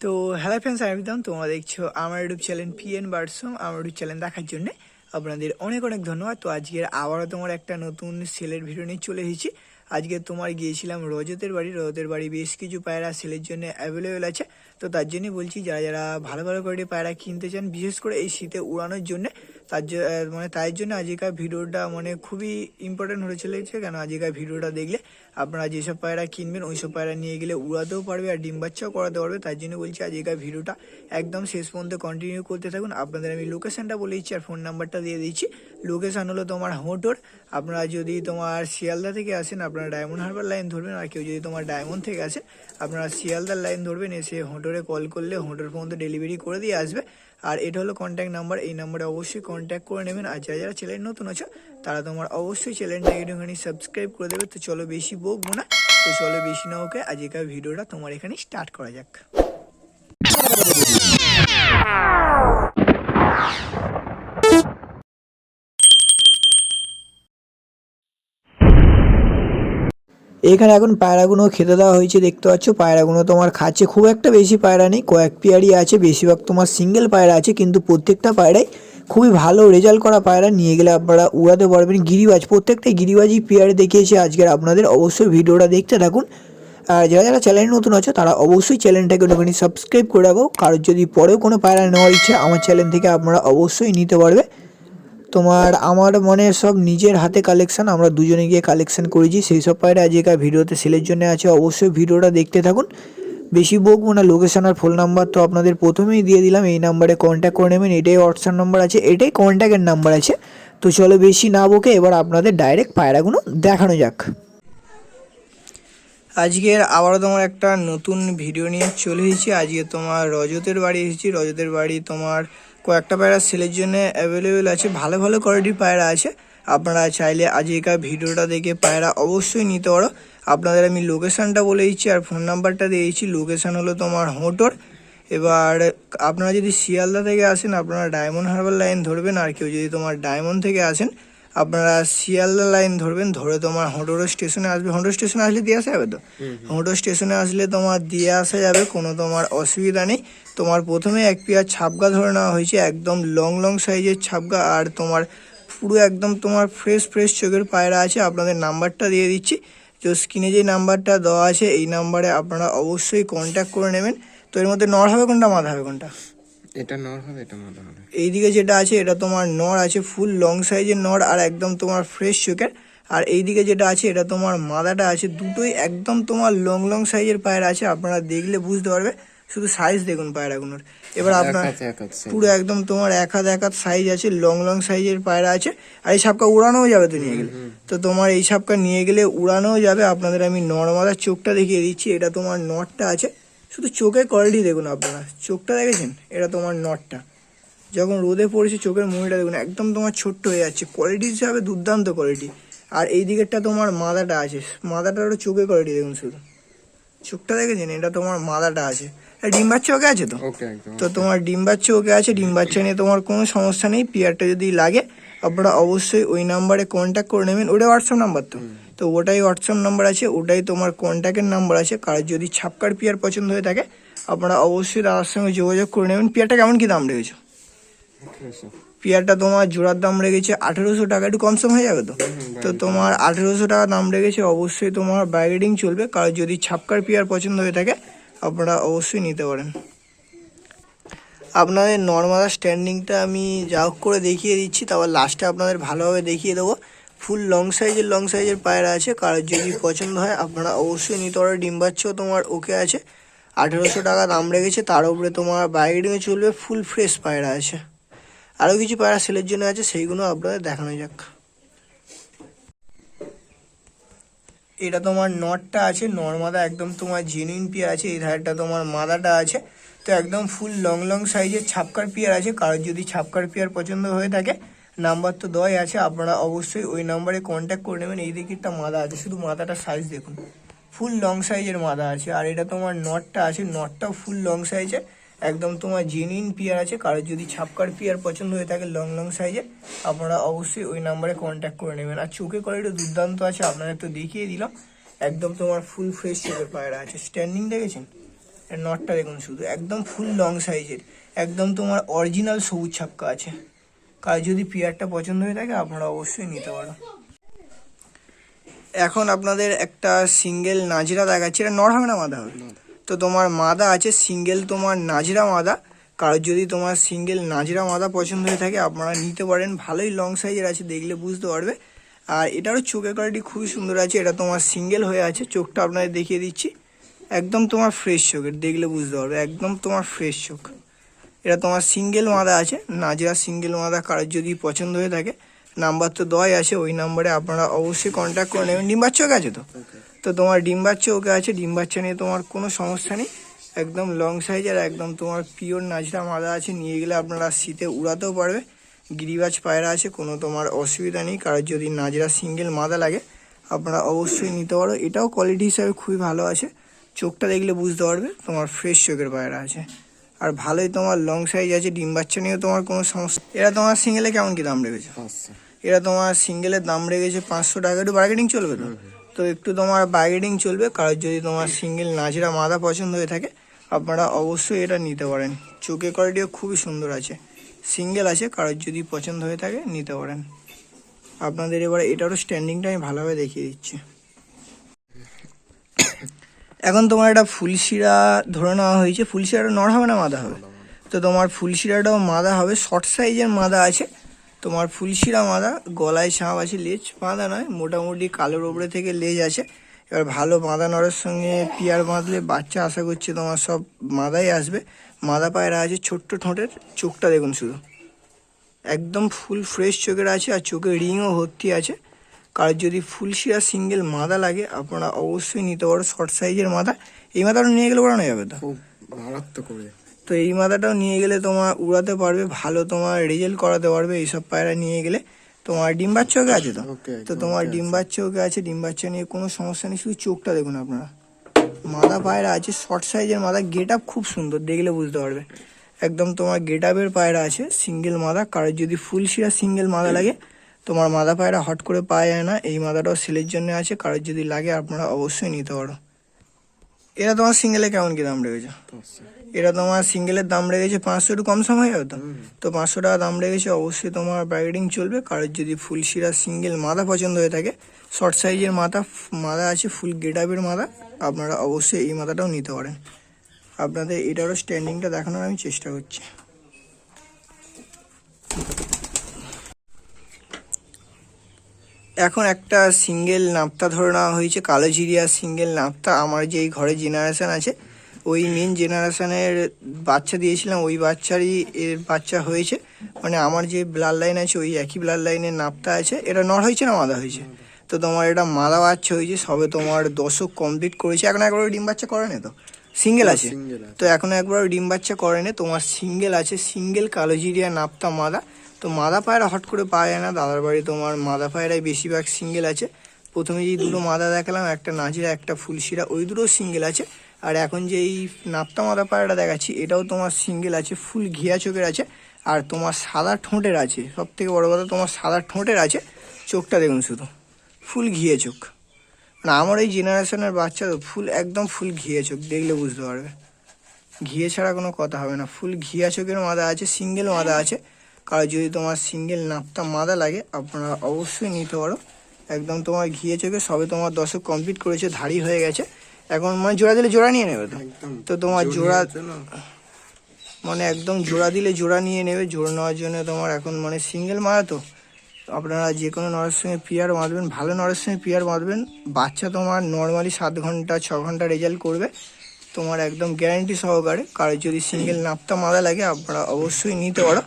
তো hello friends, আমি একদম তোমরা দেখছো আমার ইউটিউব চ্যানেল পিএন বার্ডসম। আমার ইউটিউব চ্যানেল দেখার জন্য আপনাদের অনেক অনেক ধন্যবাদ। তো আজকের আবারও তোমার একটা নতুন সেলের ভিডিও নিয়ে চলে এসেছি। আজকে তোমার গিয়েছিলাম রজতের বাড়ি বেশ কিছু পায়রা সেলের জন্য অ্যাভেলেবেল আছে। তো তার জন্যই বলছি, যারা যারা ভালো ভালো কোয়ালিটির পায়রা কিনতে চান, বিশেষ করে এই শীতে উড়ানোর জন্য, তার জন্য আজকের ভিডিওটা খুবই ইম্পর্টেন্ট হয়ে চলেছে। কেন আজকের ভিডিওটা দেখলে আপনারা যেসব পায়রা কিনবেন ওই সব পায়রা নিয়ে গেলে উড়াতেও পারবে আর ডিম বাচ্চাও করাতে পারবে। তার জন্য বলছি আজকের ভিডিওটা একদম শেষ পর্যন্ত কন্টিনিউ করতে থাকুন। আপনাদের আমি লোকেশনটা বলে দিচ্ছি আর ফোন নাম্বারটা দিয়ে দিচ্ছি। লোকেশন হলো তোমার হোটোর। আপনারা যদি তোমার শিয়ালদা থেকে আসেন, আপনারা ডায়মন্ড হারবার লাইন ধরবেন। আর কেউ যদি তোমার ডায়মন্ড থেকে আসেন, আপনারা শিয়ালদার লাইন ধরবেন। এসে হোটোরে কল করলে হোটোর পর্যন্ত ডেলিভারি করে দিয়ে আসবে। আর এটা হলো কন্ট্যাক্ট নাম্বার, এই নাম্বারে অবশ্যই কন্ট্যাক্ট করে নেবেন। আর যারা যারা চ্যানেল নতুন আছো তারা তোমার অবশ্যই চ্যানেলটাকে একটুখানি সাবস্ক্রাইব করে দেবে। তো চলো বেশি বকবো না, তো চলো বেশি না ওকে, আজকের ভিডিওটা তোমার এখানে স্টার্ট করা যাক। এখানে এখন পায়রাগুলো খেতে দেওয়া হয়েছে, দেখতে পাচ্ছ। পায়রাগুলো তোমার খাচ্ছে, খুব একটা বেশি পায়রা নেই, কয়েক পেয়ারই আছে। বেশিরভাগ তোমার সিঙ্গেল পায়রা আছে, কিন্তু প্রত্যেকটা পায়রাই খুবই ভালো রেজাল্ট করা পায়রা। নিয়ে গেলে আপনারা উড়াতে পারবেন। গিরিবাজ, প্রত্যেকটাই গিরিবাজই পেয়ারে দেখিয়েছে আজকের আপনাদের। অবশ্যই ভিডিওটা দেখতে থাকুন। আর যারা যারা চ্যানেল নতুন আছে তারা অবশ্যই চ্যানেলটাকে একটুখানি সাবস্ক্রাইব করে রাখো। কারোর যদি পরেও কোনো পায়রা নেওয়ার ইচ্ছা, আমার চ্যানেল থেকে আপনারা অবশ্যই নিতে পারবে। আমার সব নিজের হাতে কালেকশান, আমরা দুজনে গিয়ে কালেকশান করেছি। সেই সব পায়রা আজকের ভিডিওতে সেলের জন্য আছে। অবশ্যই ভিডিওটা দেখতে থাকুন। বেশি বকবো না। লোকেশান আর ফোন নাম্বার তো আপনাদের প্রথমেই দিয়ে দিলাম। এই নাম্বারে কন্ট্যাক্ট করে নেবেন। এটাই হোয়াটসঅ্যাপ নাম্বার আছে, এটাই কন্ট্যাক্টের নাম্বার আছে। তো চলো বেশি না বকে এবার আপনাদের ডাইরেক্ট পায়রাগুলো দেখানো যাক। আজকের আবারও তোমার একটা নতুন ভিডিও নিয়ে চলে এসেছি। আজকে তোমার রজতের বাড়ি এসেছি। রজতের বাড়ি তোমার কয়েকটা পায়রা সেলের জন্য অ্যাভেলেবেল আছে, ভালো ভালো কোয়ালিটির পায়রা আছে। আপনারা চাইলে আজকের ভিডিওটা দেখে পায়রা অবশ্যই নিতে পারো। আপনাদের আমি লোকেশানটা বলে দিচ্ছি আর ফোন নাম্বারটা দিয়ে দিচ্ছি। লোকেশান হলো তোমার হোটোর। এবার আপনারা যদি শিয়ালদা থেকে আসেন, আপনারা ডায়মন্ড হারবার লাইন ধরবেন। আর কেউ যদি তোমার ডায়মন্ড থেকে আসেন, আপনারা শিয়ালদা লাইন ধরবেন। ধরে তোমার হোটোর স্টেশনে আসবে। হোটোর স্টেশনে আসলে দিয়ে আসা যাবে তো? হোটোর স্টেশনে আসলে তোমার দিয়ে আসা যাবে, কোনো তোমার অসুবিধা নেই। তোমার প্রথমে এক পেয়ার ছাপগা ধরে নেওয়া হয়েছে, একদম লং লং সাইজের ছাপগা। আর তোমার পুরো একদম তোমার ফ্রেশ ফ্রেশ চোখের পায়রা আছে। আপনাদের নাম্বারটা দিয়ে দিচ্ছি। তো স্ক্রিনে যে নাম্বারটা দেওয়া আছে এই নাম্বারে আপনারা অবশ্যই কন্ট্যাক্ট করে নেবেন। তো এর মধ্যে নর হবে কোনটা, মাদা হবে কোনটা? এটা নর হবে, এটা মাদা হবে। এইদিকে যেটা আছে এটা তোমার নর আছে, ফুল লং সাইজের নর আর একদম তোমার ফ্রেশ চোখের। আর এইদিকে যেটা আছে এটা তোমার মাদাটা আছে। দুটোই একদম তোমার লং লং সাইজের পায়রা আছে। আপনারা দেখলে বুঝতে পারবে, শুধু সাইজ দেখুন পায়রাগুলোর। এবার আপনার পুরো একদম তোমার এক হাত সাইজ আছে, লং লং সাইজের পায়রা আছে। আর এই সাপকা উড়ানোও যাবে তো নিয়ে গেলে। তো তোমার এই সাপকা নিয়ে গেলে উড়ানোও যাবে। আপনাদের আমি নর মাদার চোখটা দেখিয়ে দিচ্ছি। এটা তোমার নটটা আছে, শুধু চোখের কোয়ালিটি দেখুন। আপনারা চোখটা দেখেছেন? এটা তোমার নটটা। যখন রোদে পড়েছে চোখের মুড়িটা দেখুন, একদম তোমার ছোট্ট হয়ে যাচ্ছে। কোয়ালিটি হিসাবে দুর্দান্ত কোয়ালিটি। আর এই দিকেরটা তোমার মাদাটা আছে, মাদাটারও চোখের কোয়ালিটি দেখুন, শুধু চোখটা দেখেছেন? এটা তোমার মাদাটা আছে। ডিম বাচ্চা ওকে আছে তো? তো তোমার ডিম বাচ্চা ওকে আছে। ডিম বাচ্চা নিয়ে তোমার কোনো সমস্যা নেই। পেয়ারটা যদি লাগে আপনারা অবশ্যই ওই নাম্বারে কন্ট্যাক্ট করে নেবেন। ওটাই হোয়াটসঅ্যাপ নাম্বার তো? তো ওটাই হোয়াটসঅ্যাপ নাম্বার আছে, ওটাই তোমার কন্ট্যাক্টের নাম্বার আছে। কারোর যদি ছাপকার পেয়ার পছন্দ হয়ে থাকে আপনারা অবশ্যই তার সঙ্গে যোগাযোগ করে নেবেন। পেয়ারটা কেমন কী দাম রেখেছো? পেয়ারটা তোমার জোড়ার দাম রেখেছে 1800 টাকা। একটু কম সম হয়ে যাবে তো? তো তোমার 1800 টাকা দাম রেখেছে। অবশ্যই তোমার বার্গেনিং চলবে। কারণ যদি ছাপকার পেয়ার পছন্দ হয়ে থাকে আপনারা অবশ্যই নিতে পারেন। আপনাদের নর্মাল স্ট্যান্ডিংটা আমি যা হোক করে দেখিয়ে দিচ্ছি, তারপর লাস্টে আপনাদের ভালোভাবে দেখিয়ে দেবো। ফুল লং সাইজের পায়রা আছে। কারোর যদি পছন্দ হয় আপনারা অবশ্যই নিতে পারো। ডিম বাচ্চাও তোমার ওকে আছে। 1800 টাকা দাম রেখেছে। তার উপরে তোমার বার্গেনিংয়ে চলবে। ফুল ফ্রেশ পায়রা আছে। আরও কিছু পায়রা সেলের জন্য আছে, সেইগুলো আপনাদের দেখানো যাক। এটা তোমার নটটা আছে, নর মাদা একদম তোমার জেনুইন পেয়ার আছে। এই ধারটা তোমার মাদাটা আছে। তো একদম ফুল লং লং সাইজের ছাপকার পেয়ার আছে। কারোর যদি ছাপকার পেয়ার পছন্দ হয়ে থাকে নাম্বার তো দেওয়াই আছে, আপনারা অবশ্যই ওই নাম্বারে কন্ট্যাক্ট করে নেবেন। এই দিকেরটা মাদা আছে, শুধু মাদাটার সাইজ দেখুন, ফুল লং সাইজের মাদা আছে। আর এটা তোমার নটটা আছে, নটটাও ফুল লং সাইজের, একদম তোমার জেনুইন পেয়ার আছে। কারোর যদি ছাপকার পেয়ার পছন্দ হয়ে থাকে লং লং সাইজের, আপনারা অবশ্যই ওই নাম্বারে কন্ট্যাক্ট করে নেবেন। আর চোখের কোয়ালিটি দুর্দান্ত আছে, আপনাদের তো দেখিয়ে দিলাম। একদম তোমার ফুল ফ্রেশ চোখের পায়রা আছে। স্ট্যান্ডিং দেখেছেন? এর নটটা দেখুন শুধু একদম ফুল লং সাইজের, একদম তোমার অরিজিনাল সবুজ ছাপকা আছে। কার যদি পেয়ারটা পছন্দ হয়ে থাকে আপনারা অবশ্যই নিতে পারো। এখন আপনাদের একটা সিঙ্গেল নাজরা দেখাচ্ছে, এটা নর হবে না মাদা হবে? তো তোমার মাদা আছে সিঙ্গেল তোমার নাজরা মাদা। কারোর যদি তোমার সিঙ্গেল নাজরা মাদা পছন্দ হয়ে থাকে আপনারা নিতে পারেন, ভালোই লং সাইজের আছে, দেখলে বুঝতে পারবে। আর এটারও চোখের কোয়ালিটি খুবই সুন্দর আছে, এটা তোমার সিঙ্গেল হয়ে আছে, চোখটা আপনাদের দেখিয়ে দিচ্ছি, একদম তোমার ফ্রেশ চোখের, দেখলে বুঝতে পারবে একদম তোমার ফ্রেশ চোখ। এটা তোমার সিঙ্গেল মাদা আছে, নাজরা সিঙ্গেল মাদা কারোর যদি পছন্দ হয়ে থাকে নাম্বার তো দেওয়াই আছে, ওই নাম্বারে আপনারা অবশ্যই কন্ট্যাক্ট করে নেবেন। ডিম বাচ্চা ওকে আছে তো? তো তোমার ডিম বাচ্চা ওকে আছে, ডিম বাচ্চা নিয়ে তোমার কোনো সমস্যা নেই, একদম লং সাইজের একদম তোমার পিওর নাজরা মাদা আছে, নিয়ে গেলে আপনারা শীতে উড়াতেও পারবে। গিরিবাজ পায়রা আছে, কোনো তোমার অসুবিধা নেই। কারোর যদি নাজরা সিঙ্গেল মাদা লাগে আপনারা অবশ্যই নিতে পারো, এটাও কোয়ালিটি হিসাবে খুবই ভালো আছে, চোখটা দেখলে বুঝতে পারবে তোমার ফ্রেশ চোখের পায়রা আছে, আর ভালোই তোমার লং সাইজ আছে, ডিম বাচ্চা নিয়েও তোমার কোনো সমস্যা। এরা তোমার সিঙ্গেলে কেমন কি দাম রেখেছে? এরা তোমার সিঙ্গেলের দাম রেখেছে 500 টাকা, একটু বার্গেনিং চলবে তো? তো একটু তোমার বার্গেনিং চলবে, কারোর যদি তোমার সিঙ্গেল নাজরা মাদা পছন্দ হয়ে থাকে আপনারা অবশ্যই এটা নিতে পারেন, চোখের কোয়ালিটিও খুবই সুন্দর আছে, সিঙ্গেল আছে, কারোর যদি পছন্দ হয়ে থাকে নিতে পারেন। আপনাদের এবারে এটারও স্ট্যান্ডিংটা আমি ভালোভাবে দেখিয়ে দিচ্ছি। এখন তোমার একটা ফুলশিরা ধরে নেওয়া হয়েছে, ফুলশিরাটা নর হবে না মাদা হবে? তো তোমার ফুলশিরাটাও মাদা হবে, শর্ট সাইজের মাদা আছে তোমার, ফুলশিরা মাদা, গলায় ছাপ আছে, লেজ বাঁধা নয়, মোটামুটি কালোর ওপরে থেকে লেজ আছে। এবার ভালো মাদা নরের সঙ্গে পিয়ার বাঁধলে বাচ্চা আশা করছি তোমার সব মাদাই আসবে। মাদা পায়রা আছে, ছোট্ট ঠোঁটের, চোখটা দেখুন শুধু একদম ফুল ফ্রেশ চোখের আছে, আর চোখে রিংও ভর্তি আছে। কারোর যদি ফুলশিরা সিঙ্গেল মাদা লাগে আপনারা অবশ্যই নিতে পারো, শর্ট সাইজের মাদা। এই মাদাটা নিয়ে গেলে ওড়ানো যাবে তো? খুব মারাত্মক করে। তো এই মাদাটাও নিয়ে গেলে তোমার উড়াতে পারবে, ভালো তোমার রেজাল্ট করাতে পারবে এইসব পায়রা নিয়ে গেলে। তোমার ডিম বাচ্চা ওকে আছে তো? তো তোমার ডিম বাচ্চা ওকে আছে, ডিম বাচ্চা নিয়ে কোনো সমস্যা নেই, শুধু চোখটা দেখুন আপনারা, মাদা পায়রা আছে, শর্ট সাইজের মাদা, গেট আপ খুব সুন্দর, দেখলে বুঝতে পারবে একদম তোমার গেট আপের পায়রা আছে, সিঙ্গেল মাদা। কারোর যদি ফুলশিরা সিঙ্গেল মাদা লাগে, তোমার মাদা পায়রা হট করে পাওয়া যায় না, এই মাদাটাও সেলের জন্য আছে, কারোর যদি লাগে আপনারা অবশ্যই নিতে পারো। এরা তোমার সিঙ্গেলে কেমন কি দাম রেখেছে? এরা তোমার সিঙ্গেলের দাম রেখেছে 500, একটু কম সম হয়ে যাবে তো? তো 500 টাকা দাম রেখেছে, অবশ্যই তোমার বার্গেনিং চলবে। কারোর যদি ফুলশিরা সিঙ্গেল মাদা পছন্দ হয়ে থাকে, শর্ট সাইজের মাদা আছে, ফুল গেট আপের মাদা, আপনারা অবশ্যই এই মাদাটাও নিতে পারেন। আপনাদের এটারও স্ট্যান্ডিংটা দেখানোর আমি চেষ্টা করছি। এখন একটা সিঙ্গেল নাপ্তা ধরে নেওয়া হয়েছে, কালো জিরিয়া সিঙ্গেল নাপ্তা। আমার যে এই ঘরে জেনারেশন আছে ওই মেন জেনারেশনের বাচ্চা দিয়েছিলাম, ওই বাচ্চারই এর বাচ্চা হয়েছে, মানে আমার যে ব্লাড লাইন আছে ওই একই ব্লাড লাইনের নাপ্তা আছে। এটা নর হয়েছে না মাদা হয়েছে? তো তোমার এটা মাদা বাচ্চা হয়েছে, সবে তোমার দশক কমপ্লিট করেছে, এখন একবার ডিম বাচ্চা করে না তো, সিঙ্গেল আছে। তো এখনো একবার ডিম বাচ্চা করে না, তোমার সিঙ্গেল আছে, সিঙ্গেল কালো জিরিয়া নাপ্তা মাদা। তো মাদা পায়রা হট করে পাওয়া যায় না, দাদার বাড়ি তোমার মাদা পায়রাই বেশিরভাগ সিঙ্গেল আছে। প্রথমে যে দুটো মাদা দেখালাম, একটা নাজিরা একটা ফুলশিরা, ওই দুটো সিঙ্গেল আছে। আর এখন যে এই নাপ্তা মাদা পায়রাটা দেখাচ্ছি এটাও তোমার সিঙ্গেল আছে, ফুল ঘিয়া চোখের আছে, আর তোমার সাদা ঠোঁটের আছে, সব থেকে বড়ো কথা তোমার সাদা ঠোঁটের আছে, চোখটা দেখুন শুধু ফুল ঘিয়ে চোখ, মানে আমার এই জেনারেশনের বাচ্চা তো ফুল একদম ফুল ঘিয়ে চোখ, দেখলে বুঝতে পারবে, ঘিয়ে ছাড়া কোনো কথা হবে না, ফুল ঘিয়া চোখের মাদা আছে, সিঙ্গেল মাদা আছে। কারো যদি তোমার সিঙ্গেল নাপ্তা মাদা লাগে আপনারা অবশ্যই নিতে পারো, একদম তোমার ঘিয়ে চোখে, সবে তোমার দশক কমপ্লিট করেছে, ধাড়ি হয়ে গেছে, এখন মানে জোড়া দিলে জোড়া নিয়ে নেবে তো? তো তোমার জোড়া মানে একদম জোড়া দিলে জোড়া নিয়ে নেবে, জোড়া নেওয়ার জন্য তোমার এখন মানে সিঙ্গেল মাদা তো আপনারা যে কোনো নরের সঙ্গে পিয়ার বাঁধবেন, ভালো নরের সঙ্গে পিয়ার বাঁধবেন, বাচ্চা তোমার নর্মালি 7 ঘন্টা 6 ঘন্টা রেজাল্ট করবে তোমার, একদম গ্যারান্টি সহকারে। কারোর যদি সিঙ্গেল নাপ্তা মাদা লাগে আপনারা অবশ্যই নিতে পারো।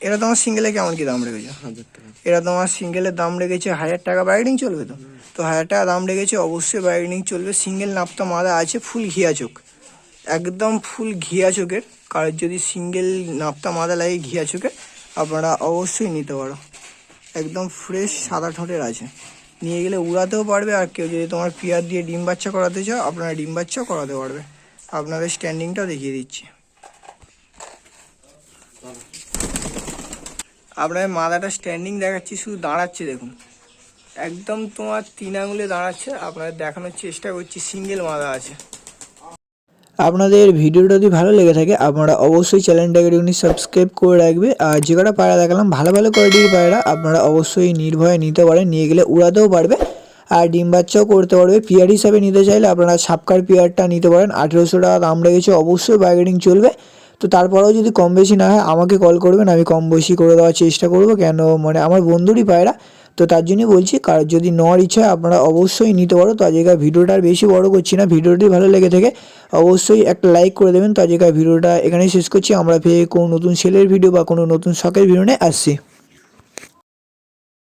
এরা তোমার সিঙ্গেলে কেমন কি দাম রেখেছে? 1000 টাকা। এরা তোমার সিঙ্গেলের দাম রেখেছে 1000 টাকা, বার্গেনিং চলবে তো? তো 1000 টাকা দাম রেখেছে, অবশ্যই বার্গেনিং চলবে। সিঙ্গেল নাপ্তা মাদা আছে, ফুল ঘিয়া চোখ, একদম ফুল ঘিয়া চোখের। কারোর যদি সিঙ্গেল নাপ্তা মাদা লাগে ঘিয়া চোখের আপনারা অবশ্যই নিতে পারো, একদম ফ্রেশ সাদা ঠোঁটের আছে, নিয়ে গেলে উড়াতেও পারবে। আর কেউ যদি তোমার পিয়ার দিয়ে ডিম বাচ্চা করাতে চাও আপনারা ডিম বাচ্চাও করাতে পারবে। আপনাদের স্ট্যান্ডিংটা দেখিয়ে দিচ্ছি। আপনার মাদাটা স্ট্যান্ডিং দেখাচ্ছি, শুধু দাঁড়াচ্ছে দেখুন, একদম তোমার 3 আঙুলে দাঁড়াচ্ছে, আপনাদের দেখানোর চেষ্টা করছি, সিঙ্গেল মাদা আছে। আপনাদের ভিডিওটা যদি ভালো লেগে থাকে আপনারা অবশ্যই চ্যানেলটাকে একটুখানি সাবস্ক্রাইব করে রাখবে। আর যে কটা পায়রা দেখালাম ভালো ভালো কোয়ালিটির পায়রা, আপনারা অবশ্যই নির্ভয়ে নিতে পারেন, নিয়ে গেলে উড়াতেও পারবে আর ডিম বাচ্চাও করতে পারবে। পেয়ার হিসাবে নিতে চাইলে আপনারা সাপকার পেয়ারটা নিতে পারেন, 1800 টাকা দাম রেখেছে, অবশ্যই বার্গেনিং চলবে। তো তারপরেও যদি কম বেশি না হয় আমাকে কল করবেন, আমি কম বেশি করে দেওয়ার চেষ্টা করব, কেন মানে আমার বন্ধুরই পায়রা, তো তার জন্যই বলছি। কারণ যদি নেওয়ার ইচ্ছা হয় আপনারা অবশ্যই নিতে পারো। তো আজকের ভিডিওটা আর বেশি বড় করছি না, ভিডিওটি ভালো লেগে থাকে অবশ্যই একটা লাইক করে দেবেন। তো আজকের ভিডিওটা এখানেই শেষ করছি, আমরা ফের কোনো নতুন সেলের ভিডিও বা কোনো নতুন শখের ভিডিও নিয়ে আসছি।